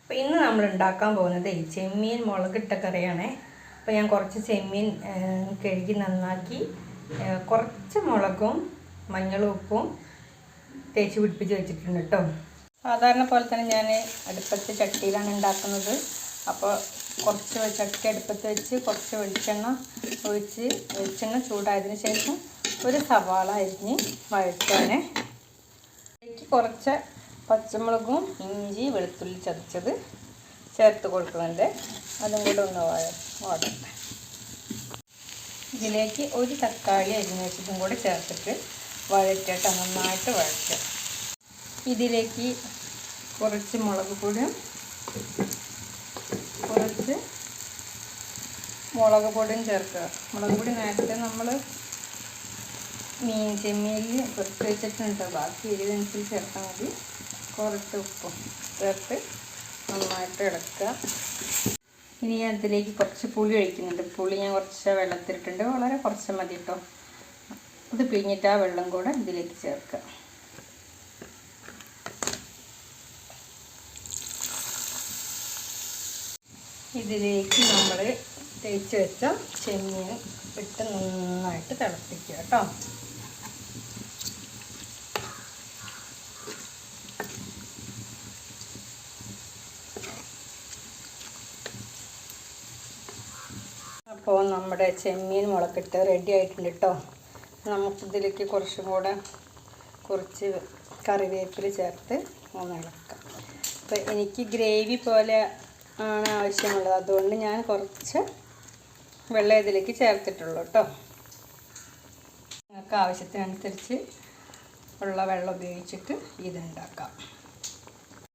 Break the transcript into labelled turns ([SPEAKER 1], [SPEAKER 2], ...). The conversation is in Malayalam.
[SPEAKER 1] അപ്പോൾ ഇന്ന് നമ്മൾ ഉണ്ടാക്കാൻ പോകുന്നത് ചെമ്മീൻ മുളകിട്ട കറിയാണേ. അപ്പോൾ ഞാൻ കുറച്ച് ചെമ്മീൻ കഴുകി നന്നാക്കി കുറച്ച് മുളകും മഞ്ഞളും ഉപ്പും തേച്ച് പിടിപ്പിച്ച് വെച്ചിട്ടുണ്ട് കേട്ടോ. സാധാരണ പോലെ തന്നെ ഞാൻ അടുപ്പത്ത് ചട്ടിയിലാണ് ഉണ്ടാക്കുന്നത്. അപ്പോൾ കുറച്ച് ചട്ടി അടുപ്പത്ത് വെച്ച് കുറച്ച് വെളിച്ചെണ്ണ ഒഴിച്ച് വെളിച്ചെണ്ണ ചൂടായതിന് ശേഷം ഒരു സവാള അരിഞ്ഞ് വഴറ്റാണ്. അതിലേക്ക് കുറച്ച് പച്ചമുളകും ഇഞ്ചി വെളുത്തുള്ളി ചതച്ചത് ചേർത്ത് കൊടുക്കുന്നുണ്ട്. അതും കൂടെ ഒന്ന് വാടട്ടെ. ഇതിലേക്ക് ഒരു തക്കാളി അരിഞ്ഞ് വെച്ചതും കൂടെ ചേർത്തിട്ട് വഴറ്റിട്ട് നന്നായിട്ട് വഴറ്റുക. ഇതിലേക്ക് കുറച്ച് മുളക് പൊടിയും ചേർക്കുക. മുളക് പൊടി നേരത്തെ നമ്മൾ ചെമ്മീനിൽ കുറച്ച് വെച്ചിട്ടുണ്ട്. ബാക്കി എരിവനുസരിച്ച് ചേർത്താൽ മതി. കുറച്ച് ഉപ്പും ചേർത്ത് നന്നായിട്ട് ഇളക്കുക. ഇനി ഞാൻ അതിലേക്ക് കുറച്ച് പുളി ഒഴിക്കുന്നുണ്ട്. പുളി ഞാൻ കുറച്ച് വെള്ളത്തിലിട്ടുണ്ട്. വളരെ കുറച്ച് മതി കേട്ടോ. അത് പിഴിഞ്ഞിട്ട് ആ വെള്ളം കൂടെ ഇതിലേക്ക് ചേർക്കുക. ഇതിലേക്ക് നമ്മൾ തേച്ച് വെച്ച ചെമ്മീൻ ഇട്ട് നന്നായിട്ട് തിളപ്പിക്കുക കേട്ടോ. അപ്പോൾ നമ്മുടെ ചെമ്മീൻ മുളകിട്ട് റെഡി ആയിട്ടുണ്ട് കേട്ടോ. നമുക്കിതിലേക്ക് കുറച്ച് കറിവേപ്പില ചേർത്ത് ഒന്ന് ഇളക്കാം. അപ്പോൾ എനിക്ക് ഗ്രേവി പോലെ ആണ് ആവശ്യമുള്ളത്. അതുകൊണ്ട് ഞാൻ കുറച്ച് വെള്ളം ഇതിലേക്ക് ചേർത്തിട്ടുള്ളൂ കേട്ടോ. നിങ്ങൾക്ക് ആവശ്യത്തിനനുസരിച്ച് ഉള്ള വെള്ളം ഉപയോഗിച്ചിട്ട് ഇതുണ്ടാക്കാം.